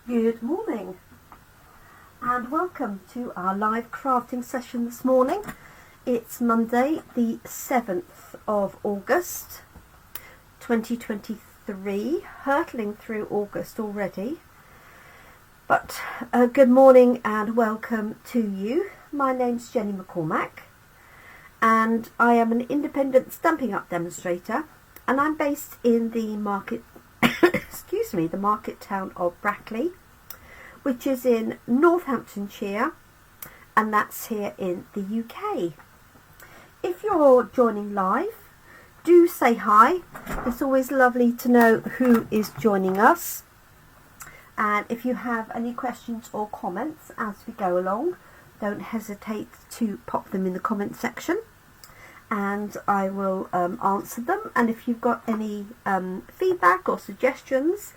Good morning and welcome to our live crafting session this morning. It's Monday the 7th of August 2023, hurtling through August already. But good morning and welcome to you. My name's Jenny McCormac and I am an independent Stampin' Up demonstrator, and I'm based in the market the market town of Brackley, which is in Northamptonshire, and that's here in the UK. If you're joining live, do say hi. It's always lovely to know who is joining us, and if you have any questions or comments as we go along, don't hesitate to pop them in the comment section and I will answer them. And if you've got any feedback or suggestions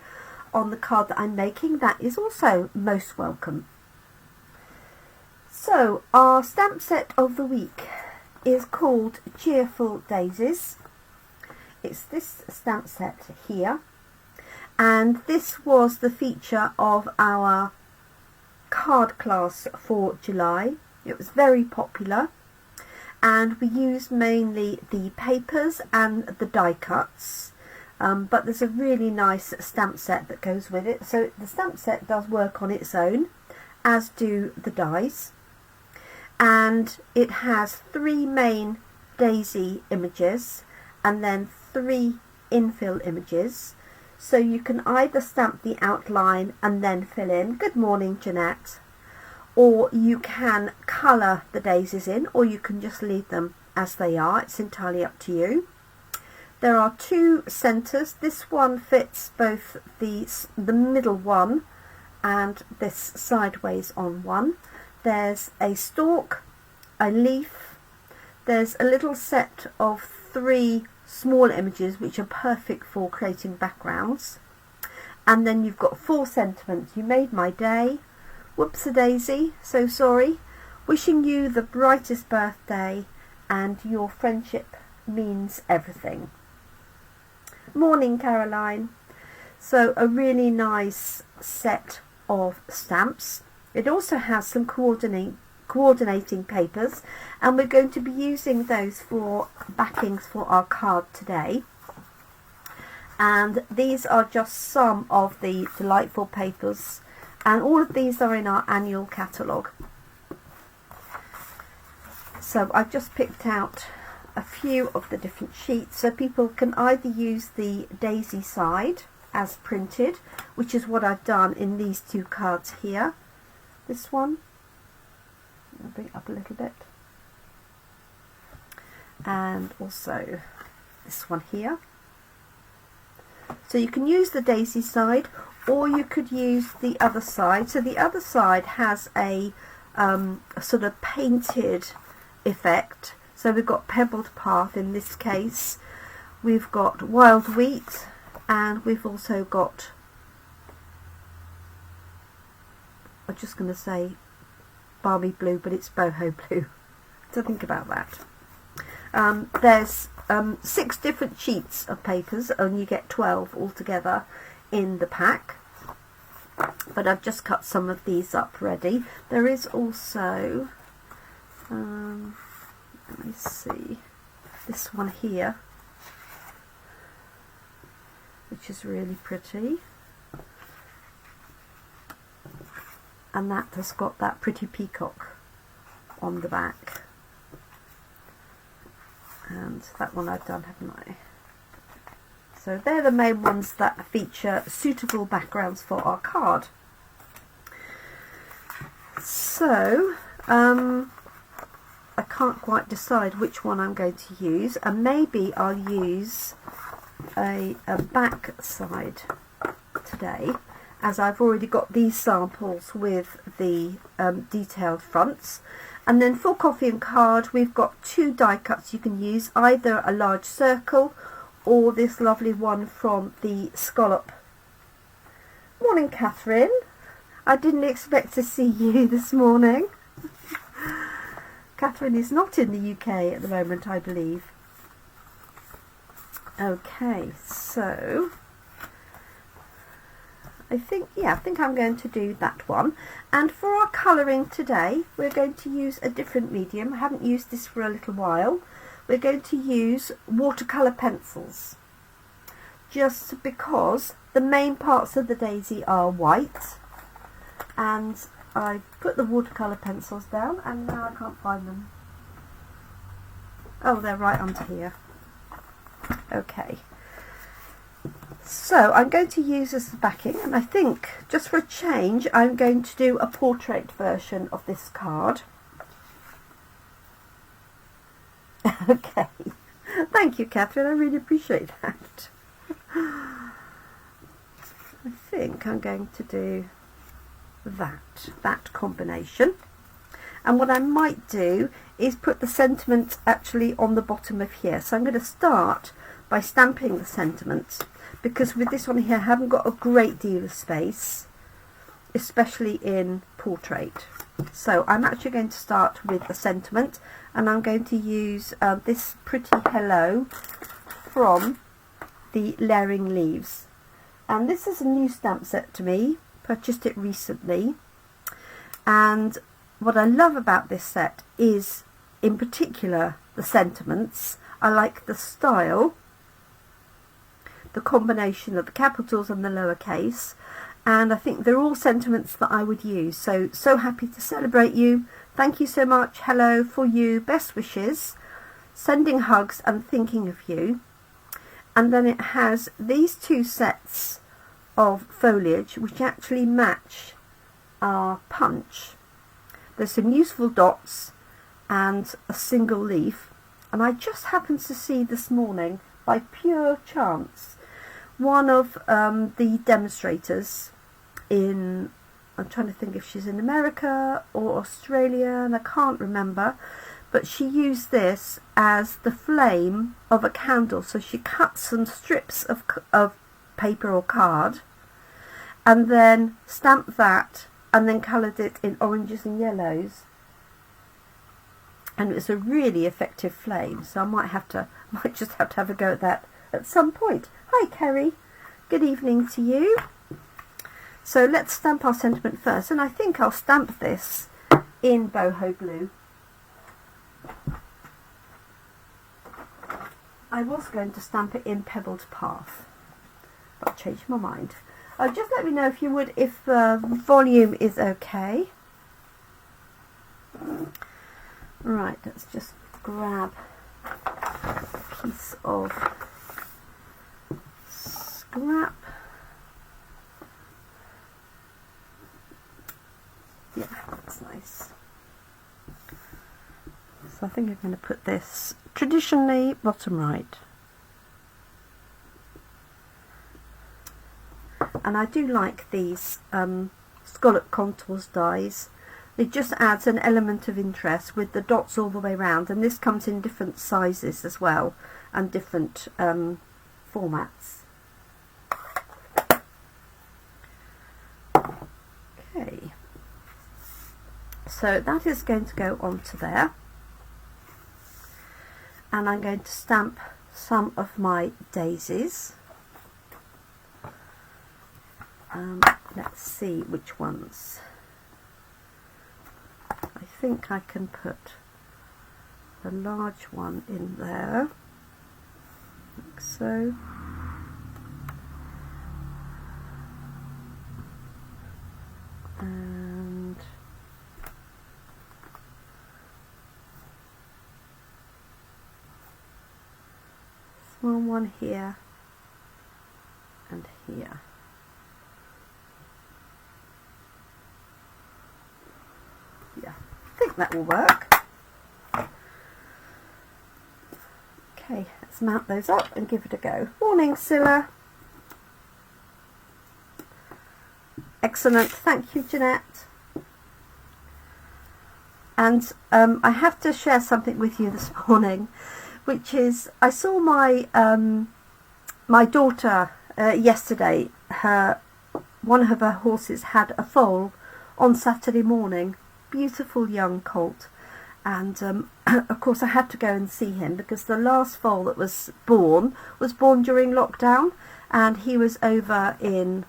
on the card that I'm making, that is also most welcome. So our stamp set of the week is called Cheerful Daisies. It's this stamp set here, and this was the feature of our card class for July. It was very popular, and we used mainly the papers and the die cuts, but there's a really nice stamp set that goes with it. So the stamp set does work on its own, as do the dies, and it has 3 main daisy images and then 3 infill images, so you can either stamp the outline and then fill in. Good morning, Jeanette. Or you can colour the daisies in, or you can just leave them as they are. It's entirely up to you. There are 2 centres. This one fits both the middle one and this sideways on one. There's a stalk, a leaf, there's a little set of 3 small images which are perfect for creating backgrounds, and then you've got 4 sentiments. You made my day. Whoops-a-daisy, so sorry. Wishing you the brightest birthday, and your friendship means everything. Morning, Caroline. So a really nice set of stamps. It also has some coordinating papers, and we're going to be using those for backings for our card today. And these are just some of the delightful papers, and all of these are in our annual catalogue. So I've just picked out a few of the different sheets, so people can either use the daisy side as printed, which is what I've done in these 2 cards here. This one, I'll bring it up a little bit, and also this one here. So you can use the daisy side, or you could use the other side. So the other side has a sort of painted effect. So we've got pebbled path in this case, we've got wild wheat, and we've also got, I'm just going to say balmy blue, but it's boho blue. So think about that. There's 6 different sheets of papers, and you get 12 altogether in the pack, but I've just cut some of these up ready. There is also let me see, this one here, which is really pretty, and that has got that pretty peacock on the back, and that one I've done, haven't I? So they're the main ones that feature suitable backgrounds for our card. So I can't quite decide which one I'm going to use, and maybe I'll use a back side today, as I've already got these samples with the detailed fronts. And then for coffee and card, we've got 2 die cuts you can use, either a large circle or this lovely one from the scallop. Morning, Catherine. I didn't expect to see you this morning. Catherine is not in the UK at the moment, I believe. Okay, so I think I'm going to do that one. And for our colouring today, we're going to use a different medium. I haven't used this for a little while. We're going to use watercolour pencils, just because the main parts of the daisy are white, and I put the watercolour pencils down and now I can't find them. Oh, they're right under here. Okay, so I'm going to use as the backing, and I think just for a change I'm going to do a portrait version of this card. Okay, thank you, Catherine, I really appreciate that. I think I'm going to do that combination, and what I might do is put the sentiment actually on the bottom of here. So I'm going to start by stamping the sentiment, because with this one here I haven't got a great deal of space, especially in portrait. So I'm actually going to start with the sentiment, and I'm going to use this Pretty Hello from the Layering Leaves, and this is a new stamp set to me, purchased it recently. And what I love about this set is in particular the sentiments. I like the style, the combination of the capitals and the lowercase, and I think they're all sentiments that I would use. So happy to celebrate you. Thank you so much. Hello, for you, best wishes, sending hugs and thinking of you. And then it has these two sets of foliage which actually match our punch. There's some useful dots and a single leaf, and I just happened to see this morning by pure chance one of the demonstrators in, I'm trying to think if she's in America or Australia, and I can't remember, but she used this as the flame of a candle. So she cut some strips of paper or card and then stamped that and then coloured it in oranges and yellows, and it was a really effective flame. So I might just have to have a go at that at some point. Hi Kerry, good evening to you. So let's stamp our sentiment first, and I think I'll stamp this in boho blue. I was going to stamp it in Pebbled Path, but I changed my mind. Just let me know if you would, if the volume is okay. Right, let's just grab a piece of scrap. Yeah, that's nice. So I think I'm going to put this traditionally bottom right. And I do like these scallop contours dies. It just adds an element of interest with the dots all the way around, and this comes in different sizes as well and different formats. Okay, so that is going to go onto there, and I'm going to stamp some of my daisies. Let's see which ones. I think I can put the large one in there, like so. And small one here and here. Yeah, I think that will work. Okay, let's mount those up and give it a go. Morning, Scylla. Excellent, thank you, Jeanette. And I have to share something with you this morning, which is I saw my my daughter yesterday. One of her horses had a foal on Saturday morning. Beautiful young colt, and of course I had to go and see him because the last foal that was born during lockdown, and he was over in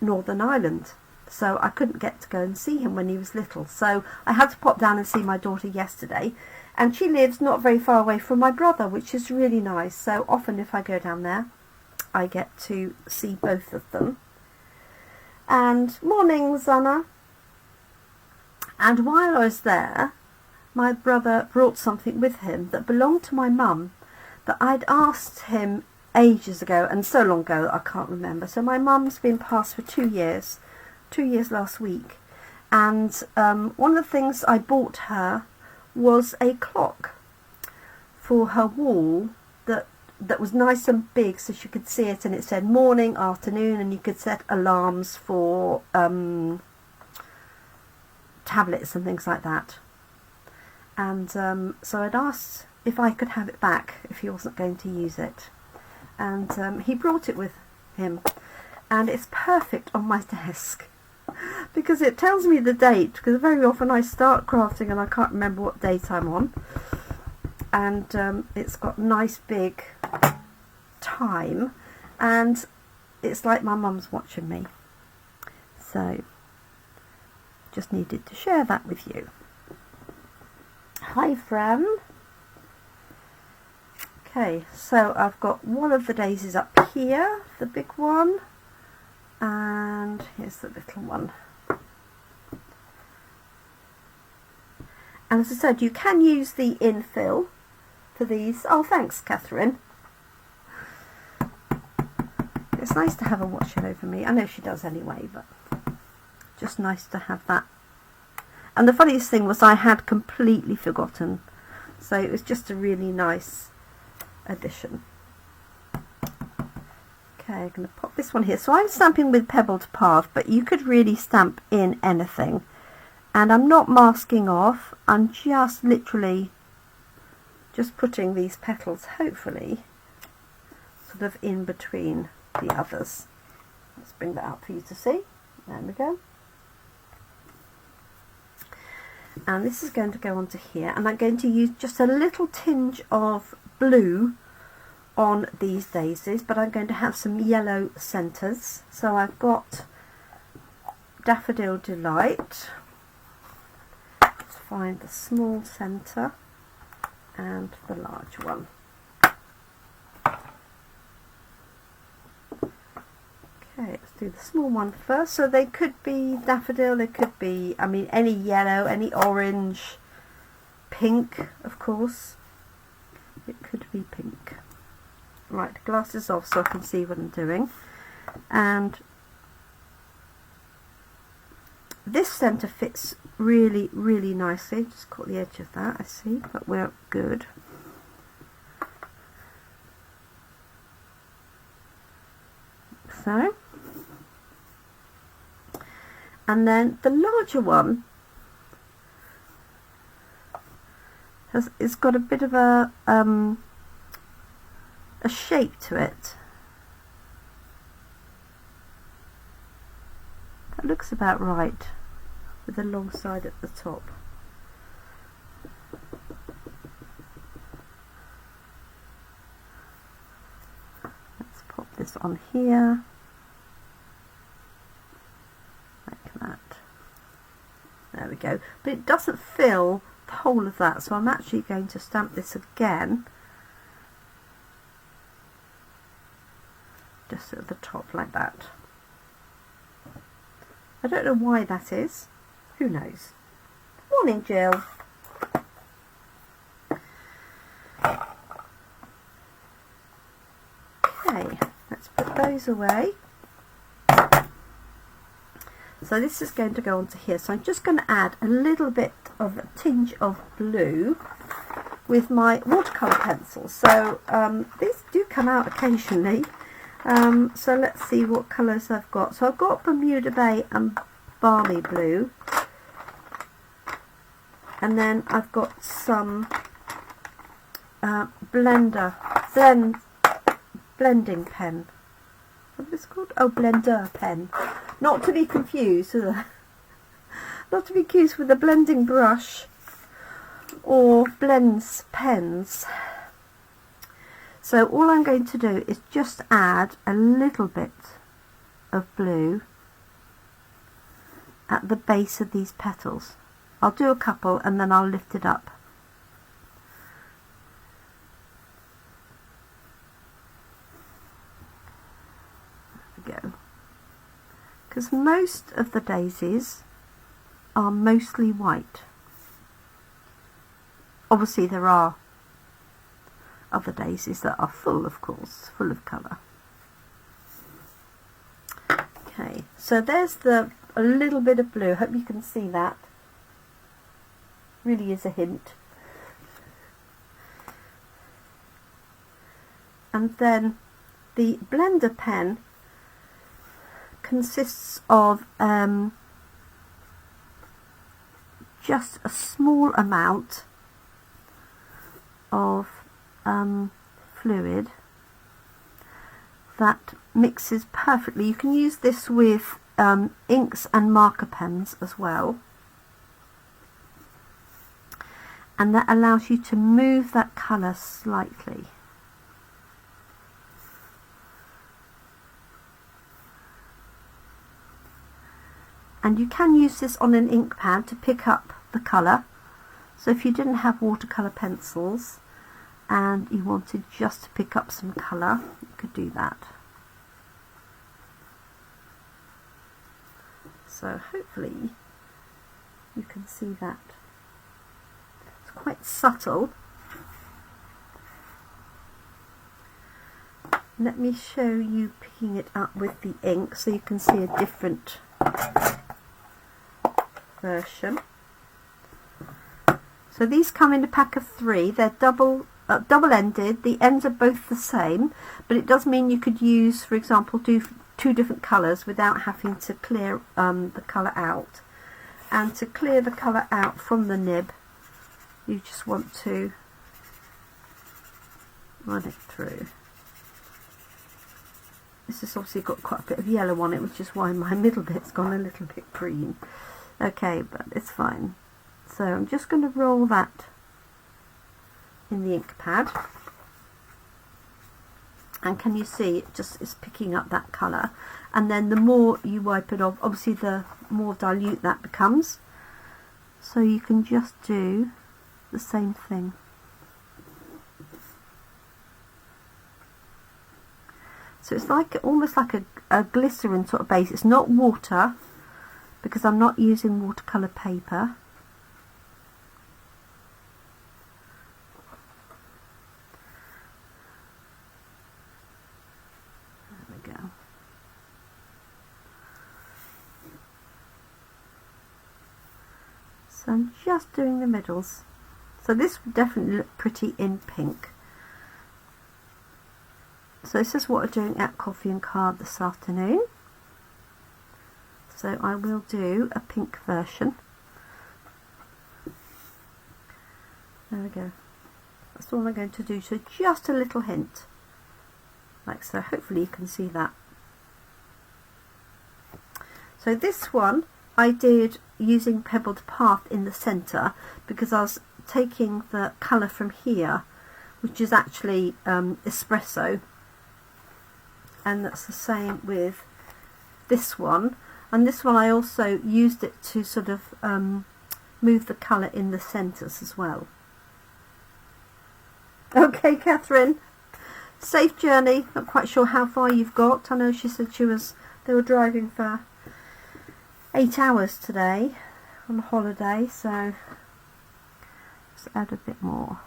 Northern Ireland, so I couldn't get to go and see him when he was little. So I had to pop down and see my daughter yesterday, and she lives not very far away from my brother, which is really nice. So often if I go down there, I get to see both of them. And morning, Zana. And while I was there, my brother brought something with him that belonged to my mum, that I'd asked him ages ago, and so long ago I can't remember. So my mum's been passed for 2 years last week, and one of the things I bought her was a clock for her wall that was nice and big, so she could see it, and it said morning, afternoon, and you could set alarms for tablets and things like that. And so I'd asked if I could have it back if he wasn't going to use it, and he brought it with him, and it's perfect on my desk because it tells me the date, because very often I start crafting and I can't remember what date I'm on, and it's got nice big time, and it's like my mum's watching me. So just needed to share that with you. Hi, Fran. Okay, so I've got one of the daisies up here, the big one, and here's the little one. And as I said, you can use the infill for these. Oh, thanks, Catherine. It's nice to have her watching over me. I know she does anyway, but just nice to have that. And the funniest thing was I had completely forgotten, so it was just a really nice addition. Okay, I'm going to pop this one here. So I'm stamping with Pebbled Path, but you could really stamp in anything. And I'm not masking off, I'm just literally just putting these petals, hopefully, sort of in between the others. Let's bring that out for you to see. There we go. And this is going to go onto here, and I'm going to use just a little tinge of blue on these daisies, but I'm going to have some yellow centres. So I've got Daffodil Delight. Let's find the small centre and the large one. Okay, let's do the small one first. So they could be daffodil, they could be, I mean, any yellow, any orange, pink, of course. It could be pink. Right, glasses off so I can see what I'm doing. And this centre fits really, really nicely. Just caught the edge of that, I see, but we're good. So. And then the larger one it's got a bit of a shape to it. That looks about right, with a long side at the top. Let's pop this on here. There we go. But it doesn't fill the whole of that, so I'm actually going to stamp this again. Just at the top like that. I don't know why that is. Who knows? Morning, Jill. Okay, let's put those away. So this is going to go onto here. So I'm just going to add a little bit of a tinge of blue with my watercolour pencil. So these do come out occasionally. So let's see what colours I've got. So I've got Bermuda Bay and Balmy Blue. And then I've got some blending pen. What is this called? Oh, blender pen. Not to be confused with a blending brush or blends pens. So all I'm going to do is just add a little bit of blue at the base of these petals. I'll do a couple and then I'll lift it up. There we go. Because most of the daisies are mostly white. Obviously there are other daisies that are full, of course, full of colour. Okay, so there's a little bit of blue. Hope you can see that. Really is a hint. And then the blender pen consists of just a small amount of fluid that mixes perfectly. You can use this with inks and marker pens as well, and that allows you to move that colour slightly. And you can use this on an ink pad to pick up the colour. So if you didn't have watercolour pencils and you wanted just to pick up some colour, you could do that. So hopefully you can see that. It's quite subtle. Let me show you picking it up with the ink so you can see a different version. So these come in a pack of 3. They're double-ended. The ends are both the same, but it does mean you could use, for example, 2 different colours without having to clear the colour out. And to clear the colour out from the nib, you just want to run it through. This has obviously got quite a bit of yellow on it, which is why my middle bit's gone a little bit green. Okay, but it's fine. So I'm just going to roll that in the ink pad, and can you see it just is picking up that colour, and then the more you wipe it off, obviously the more dilute that becomes, so you can just do the same thing. So it's like almost like a glycerin sort of base. It's not water because I'm not using watercolour paper. There we go. So I'm just doing the middles. So this would definitely look pretty in pink. So this is what we're doing at Coffee and Card this afternoon. So I will do a pink version. There we go. That's all I'm going to do. So just a little hint, like so. Hopefully you can see that. So this one I did using Pebbled Path in the centre because I was taking the colour from here, which is actually espresso. And that's the same with this one, and this one I also used it to sort of move the colour in the centres as well. Okay, Catherine, safe journey. Not quite sure how far you've got. I know she said they were driving for 8 hours today on holiday, so just add a bit more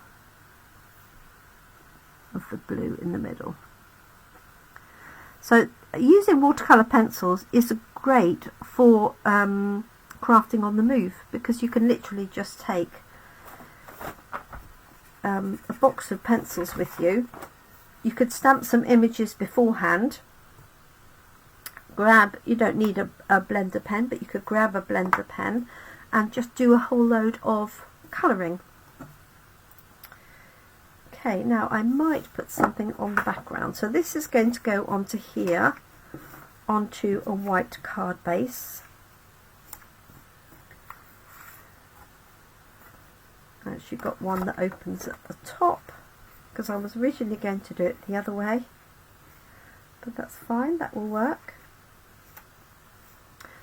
of the blue in the middle. So using watercolour pencils is great for crafting on the move, because you can literally just take a box of pencils with you. You could stamp some images beforehand. You don't need a blender pen, but you could grab a blender pen and just do a whole load of colouring. Okay, now I might put something on the background. So this is going to go onto here, onto a white card base. I actually got one that opens at the top because I was originally going to do it the other way, but that's fine, that will work.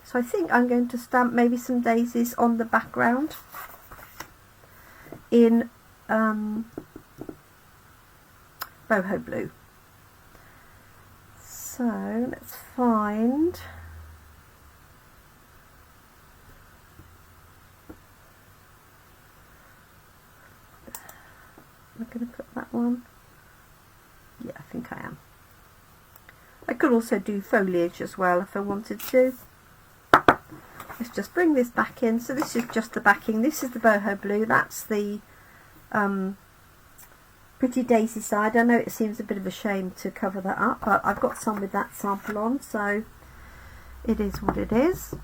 So So I think I'm going to stamp maybe some daisies on the background in boho blue. So let's find, I'm going to put that one, yeah, I think I am. I could also do foliage as well if I wanted to. Let's just bring this back in. So this is just the backing, this is the boho blue, that's the Pretty Daisy side. I know it seems a bit of a shame to cover that up, but I've got some with that sample on, so it is what it is.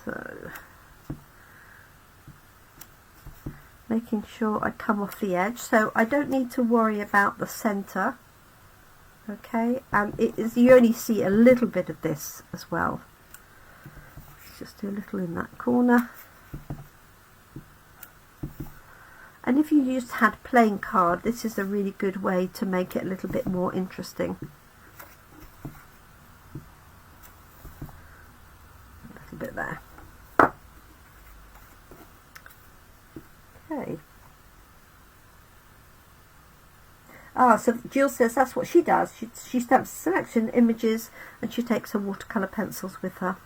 So making sure I come off the edge, so I don't need to worry about the centre. Okay, and it is, you only see a little bit of this as well. Let's just do a little in that corner. And if you just had plain card, this is a really good way to make it a little bit more interesting. A little bit there. Okay. Ah, so Jill says that's what she does. She stamps selection images and she takes her watercolour pencils with her.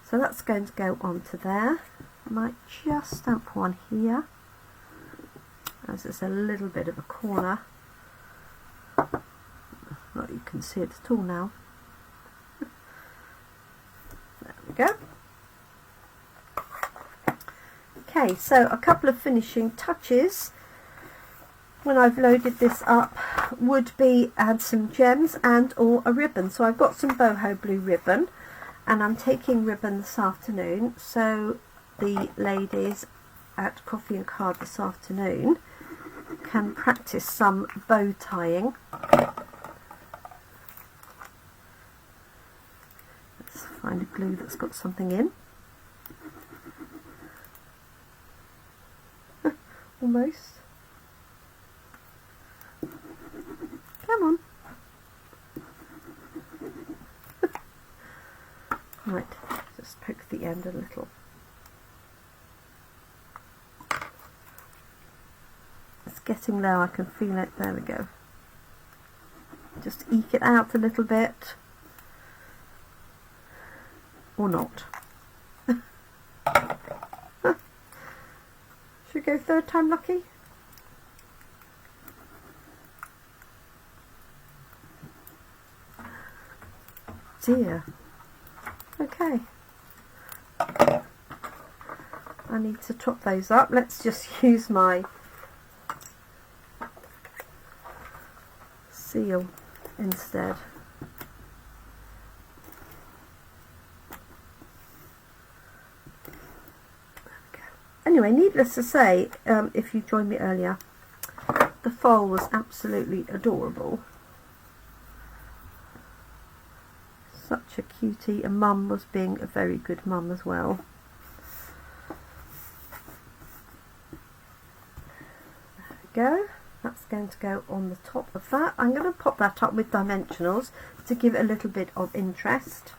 So that's going to go onto there. I might just stamp one here, as it's a little bit of a corner. Not you can see it at all now. There we go. Okay, so a couple of finishing touches when I've loaded this up would be add some gems and or a ribbon. So I've got some boho blue ribbon and I'm taking ribbon this afternoon, so the ladies at Coffee and Card this afternoon can practice some bow tying. Let's find a glue that's got something in. Almost. Come on. Right, just poke the end a little. It's getting low, I can feel it. There we go. Just eke it out a little bit. Or not. Should we go third time lucky? Dear. Okay. I need to top those up. Let's just use my seal instead. Anyway, needless to say, if you joined me earlier, the foal was absolutely adorable. Such a cutie, and Mum was being a very good mum as well. There we go. That's going to go on the top of that. I'm going to pop that up with dimensionals to give it a little bit of interest.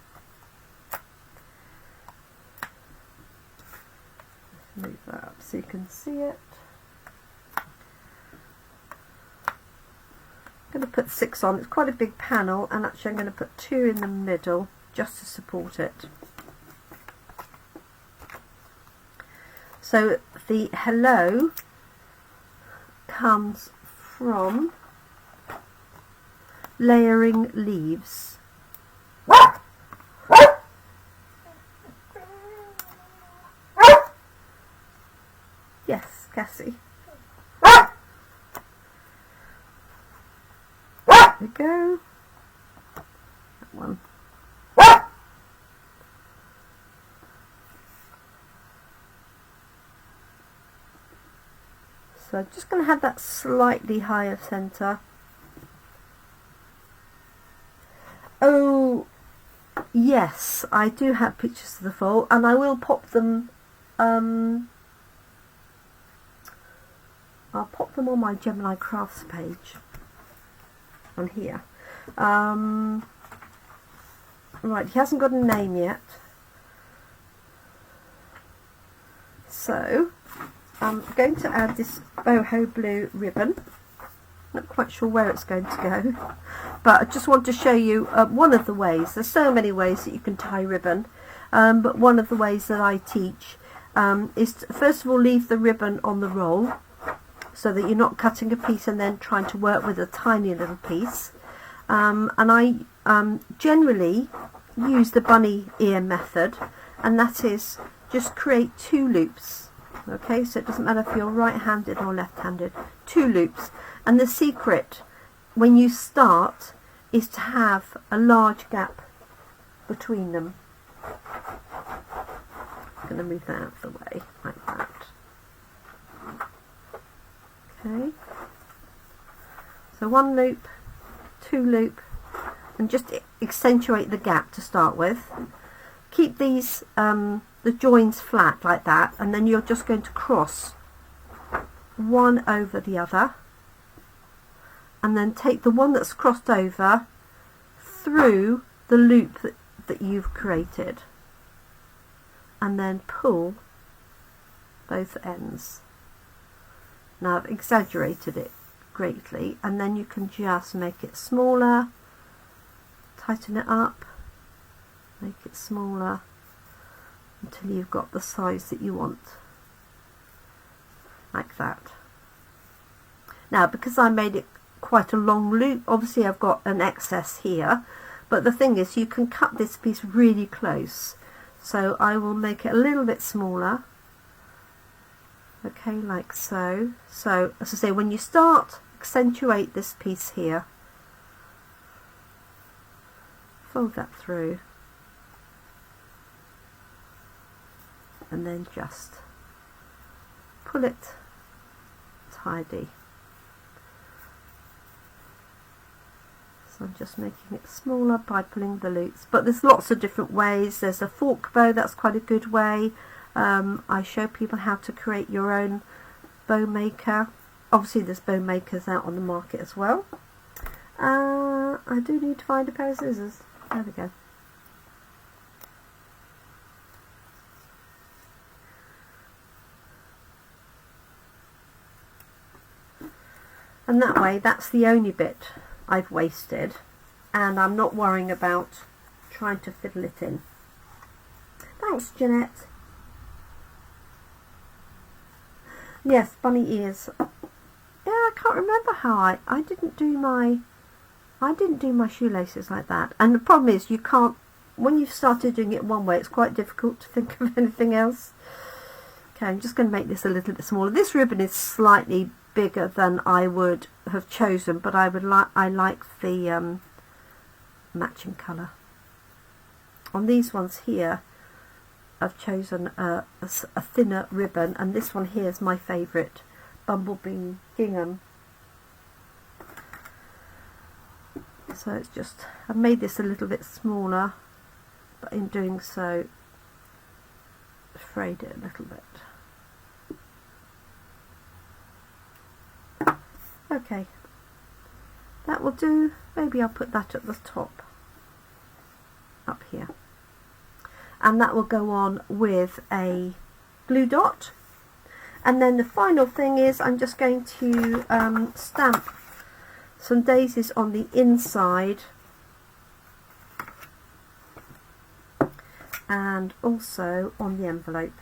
Move that up so you can see it. I'm going to put 6 on. It's quite a big panel, and actually I'm going to put 2 in the middle just to support it. So the hello comes from layering leaves. Yes, Cassie. There we go. That one. So I'm just going to have that slightly higher centre. Oh, yes, I do have pictures of the foal, and I will pop them. I'll pop them on my Jemini crafts page on here. Right, he hasn't got a name yet. So I'm going to add this boho blue ribbon. Not quite sure where it's going to go, but I just want to show you one of the ways. There's so many ways that you can tie ribbon, but one of the ways that I teach is to, first of all, leave the ribbon on the roll so that you're not cutting a piece and then trying to work with a tiny little piece. And I generally use the bunny ear method, and that is just create 2 loops. Okay, so it doesn't matter if you're right-handed or left-handed, 2 loops. And the secret when you start is to have a large gap between them. I'm going to move that out of the way like that. Okay, so 1 loop, 2 loop, and just accentuate the gap to start with. Keep these the joins flat like that, and then you're just going to cross one over the other, and then take the one that's crossed over through the loop that you've created, and then pull both ends. Now I've exaggerated it greatly, and then you can just make it smaller, tighten it up, make it smaller until you've got the size that you want, like that. Now, because I made it quite a long loop, obviously I've got an excess here, but the thing is you can cut this piece really close, so I will make it a little bit smaller. Okay, like so. So as I say, when you start, accentuate this piece here, fold that through, and then just pull it tidy. So I'm just making it smaller by pulling the loops, but there's lots of different ways. There's a fork bow, that's quite a good way. I show people how to create your own bow maker. Obviously there's bow makers out on the market as well. I do need to find a pair of scissors. There we go. And that way, that's the only bit I've wasted, and I'm not worrying about trying to fiddle it in. Thanks, Jeanette. Yes, bunny ears. Yeah, I can't remember how I didn't do my shoelaces like that. And the problem is you can't, when you've started doing it one way, it's quite difficult to think of anything else. Okay, I'm just going to make this a little bit smaller. This ribbon is slightly bigger than I would have chosen, but I like the matching colour. On these ones here, I've chosen a thinner ribbon, and this one here is my favourite, Bumblebee Gingham. So it's just, I've made this a little bit smaller, but in doing so, frayed it a little bit. Okay, that will do. Maybe I'll put that at the top, up here. And that will go on with a glue dot. And then the final thing is I'm just going to stamp some daisies on the inside, and also on the envelope.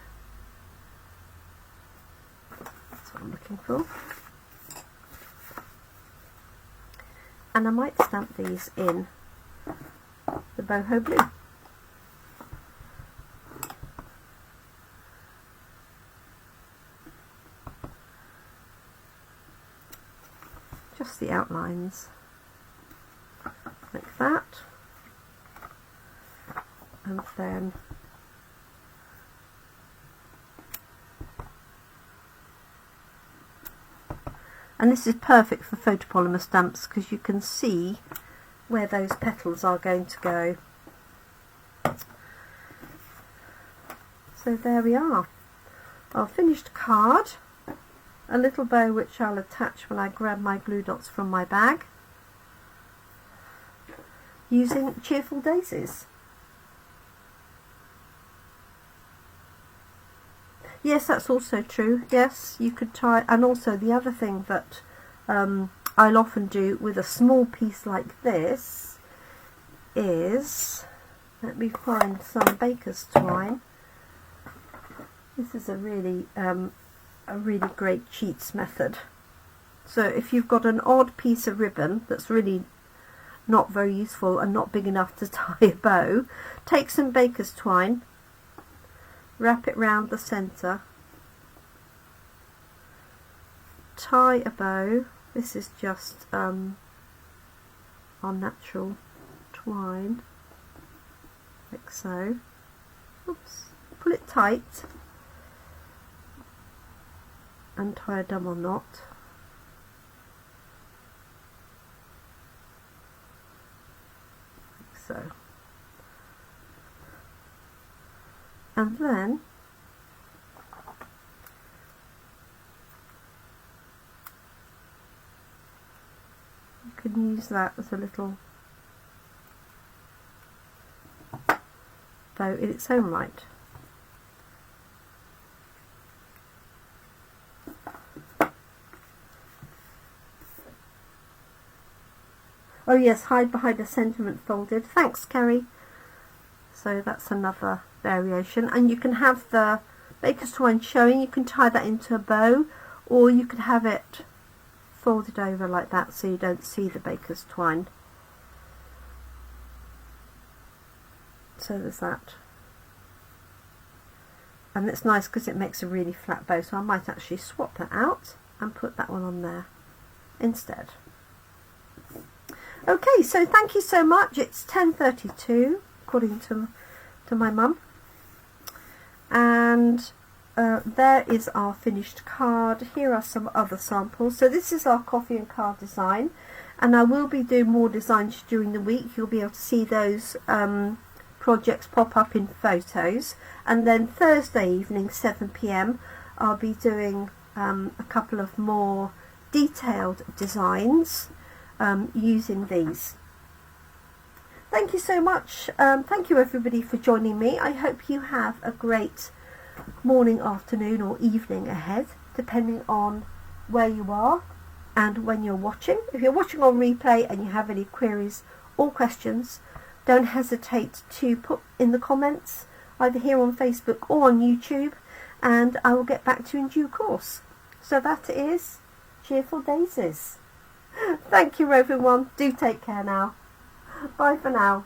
That's what I'm looking for. And I might stamp these in the boho blue. Just the outlines, like that, and then this is perfect for photopolymer stamps because you can see where those petals are going to go. So there we are, our finished card. A little bow which I'll attach when I grab my glue dots from my bag. using Cheerful Daisies. Yes, that's also true. Yes, you could tie, and also the other thing that I'll often do with a small piece like this is, let me find some baker's twine. This is a really great cheats method. So if you've got an odd piece of ribbon that's really not very useful and not big enough to tie a bow, take some baker's twine, wrap it round the centre, tie a bow. This is just our natural twine, like so. Oops. Pull it tight and tie a double knot. Like so. And then you can use that as a little bow in its own right. Oh yes, hide behind a sentiment folded. Thanks, Kerry. So that's another variation, and you can have the baker's twine showing. You can tie that into a bow, or you could have it folded over like that so you don't see the baker's twine. So there's that, and it's nice because it makes a really flat bow, so I might actually swap that out and put that one on there instead. Okay, so thank you so much. It's 10:32 according to my mum, and there is our finished card. Here are some other samples. So this is our coffee and card design, and I will be doing more designs during the week. You'll be able to see those projects pop up in photos, and then Thursday evening 7 p.m. I'll be doing a couple of more detailed designs using these. Thank you so much. Thank you everybody for joining me. I hope you have a great morning, afternoon or evening ahead, depending on where you are and when you're watching. If you're watching on replay and you have any queries or questions, don't hesitate to put in the comments either here on Facebook or on YouTube, and I will get back to you in due course. So that is Cheerful Daisies. Thank you everyone. Do take care now. Bye for now.